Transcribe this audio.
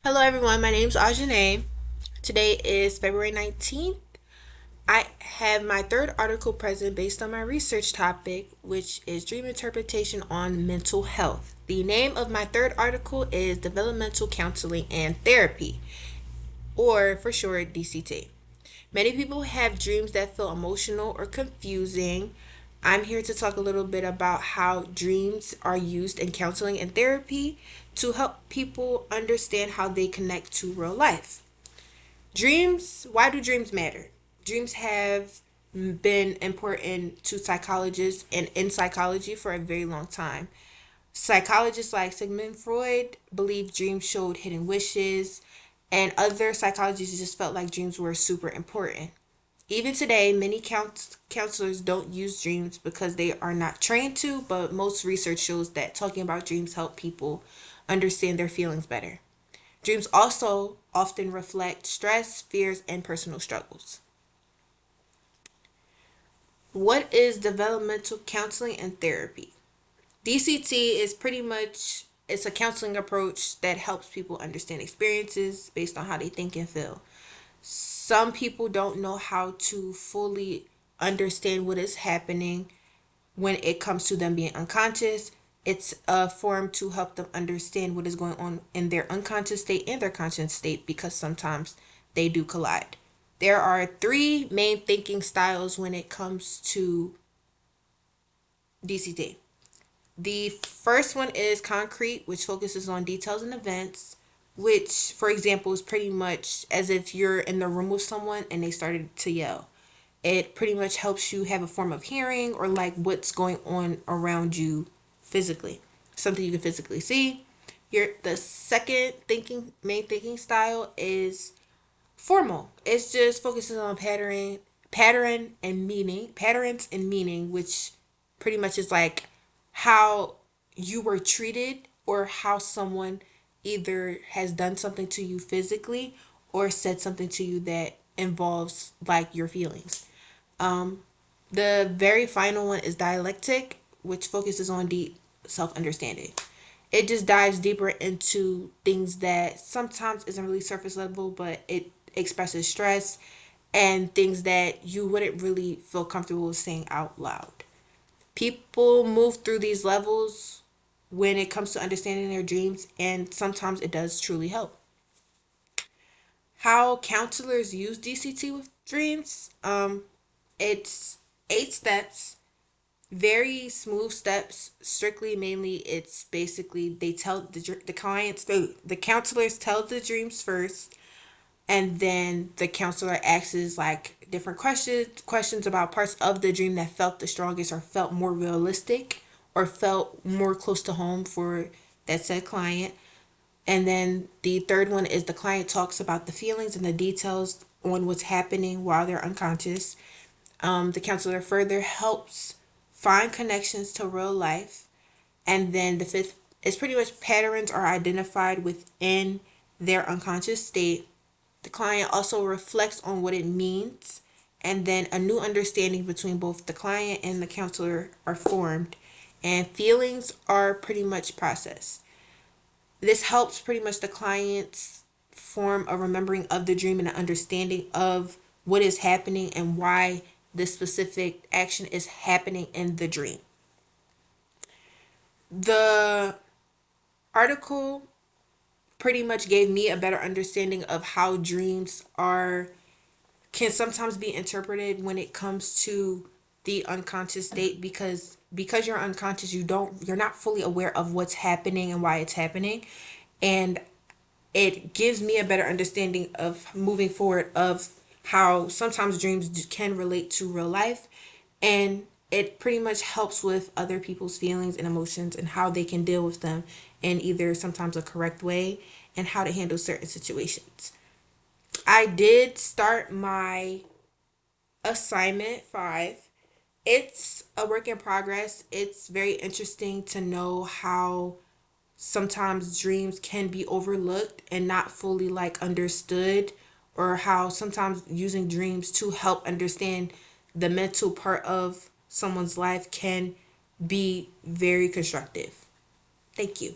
Hello everyone, my name is Ajane. Today is February 19th. I have my third article present based on my research topic, which is dream interpretation on mental health. The name of my third article is Developmental Counseling and Therapy, or for short, DCT. Many people have dreams that feel emotional or confusing. I'm here to talk a little bit about how dreams are used in counseling and therapy to help people understand how they connect to real life. Dreams, why do dreams matter? Dreams have been important to psychologists and in psychology for a very long time. Psychologists like Sigmund Freud believed dreams showed hidden wishes, and other psychologists just felt like dreams were super important. Even today, many counselors don't use dreams because they are not trained to, but most research shows that talking about dreams help people understand their feelings better. Dreams also often reflect stress, fears, and personal struggles. What is developmental counseling and therapy? DCT is pretty much it's a counseling approach that helps people understand experiences based on how they think and feel. Some people don't know how to fully understand what is happening when it comes to them being unconscious. It's a form to help them understand what is going on in their unconscious state and their conscious state because sometimes they do collide. There are three main thinking styles when it comes to DCT. The first one is concrete, which focuses on details and events, which, for example, is pretty much as if you're in the room with someone and they started to yell. It pretty much helps you have a form of hearing or like what's going on around you physically, something you can physically see. The second main thinking style is formal. It's just focuses on patterns and meaning, which pretty much is like how you were treated or how someone either has done something to you physically or said something to you that involves like your feelings. The very final one is dialectic, which focuses on deep self understanding. It just dives deeper into things that sometimes isn't really surface level, but it expresses stress and things that you wouldn't really feel comfortable saying out loud. People move through these levels when it comes to understanding their dreams, and sometimes it does truly help. How counselors use DCT with dreams? It's 8 steps, very smooth steps. Strictly, mainly, it's basically they tell the clients, the counselors tell the dreams first, and then the counselor asks like different questions about parts of the dream that felt the strongest or felt more realistic or felt more close to home for that said client. And then the third one is the client talks about the feelings and the details on what's happening while they're unconscious. The counselor further helps find connections to real life. And then the fifth is pretty much patterns are identified within their unconscious state. The client also reflects on what it means, and then a new understanding between both the client and the counselor are formed, and feelings are pretty much processed. This helps pretty much the clients form a remembering of the dream and an understanding of what is happening and why this specific action is happening in the dream. The article pretty much gave me a better understanding of how dreams are can sometimes be interpreted when it comes to the unconscious state because you're unconscious you're not fully aware of what's happening and why it's happening, and it gives me a better understanding of moving forward of how sometimes dreams can relate to real life, and it pretty much helps with other people's feelings and emotions and how they can deal with them in either sometimes a correct way and how to handle certain situations. I did start my assignment 5. It's a work in progress. It's very interesting to know how sometimes dreams can be overlooked and not fully like understood, or how sometimes using dreams to help understand the mental part of someone's life can be very constructive. Thank you.